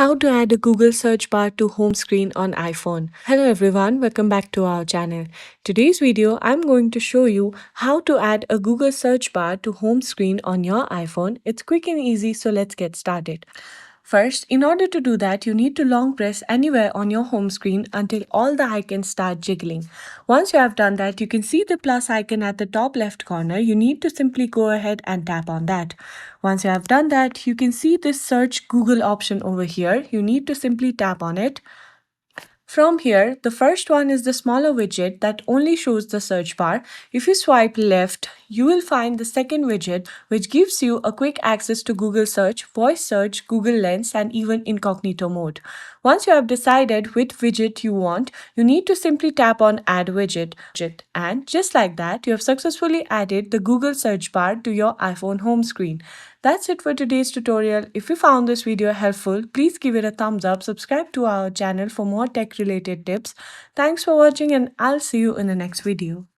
How to add a Google search bar to home screen on iPhone. Hello everyone, welcome back to our channel. Today's video, I'm going to show you how to add a Google search bar to home screen on your iPhone. It's quick and easy, so let's get started. First, in order to do that, you need to long press anywhere on your home screen until all the icons start jiggling. Once you have done that, you can see the plus icon at the top left corner. You need to simply go ahead and tap on that. Once you have done that, you can see this search Google option over here. You need to simply tap on it. From here, the first one is the smaller widget that only shows the search bar. If you swipe left, you will find the second widget which gives you a quick access to Google Search, Voice Search, Google Lens, and even incognito mode. Once you have decided which widget you want, you need to simply tap on Add Widget. And just like that, you have successfully added the Google search bar to your iPhone home screen. That's it for today's tutorial. If you found this video helpful, please give it a thumbs up, subscribe to our channel for more tech related tips. Thanks for watching and I'll see you in the next video.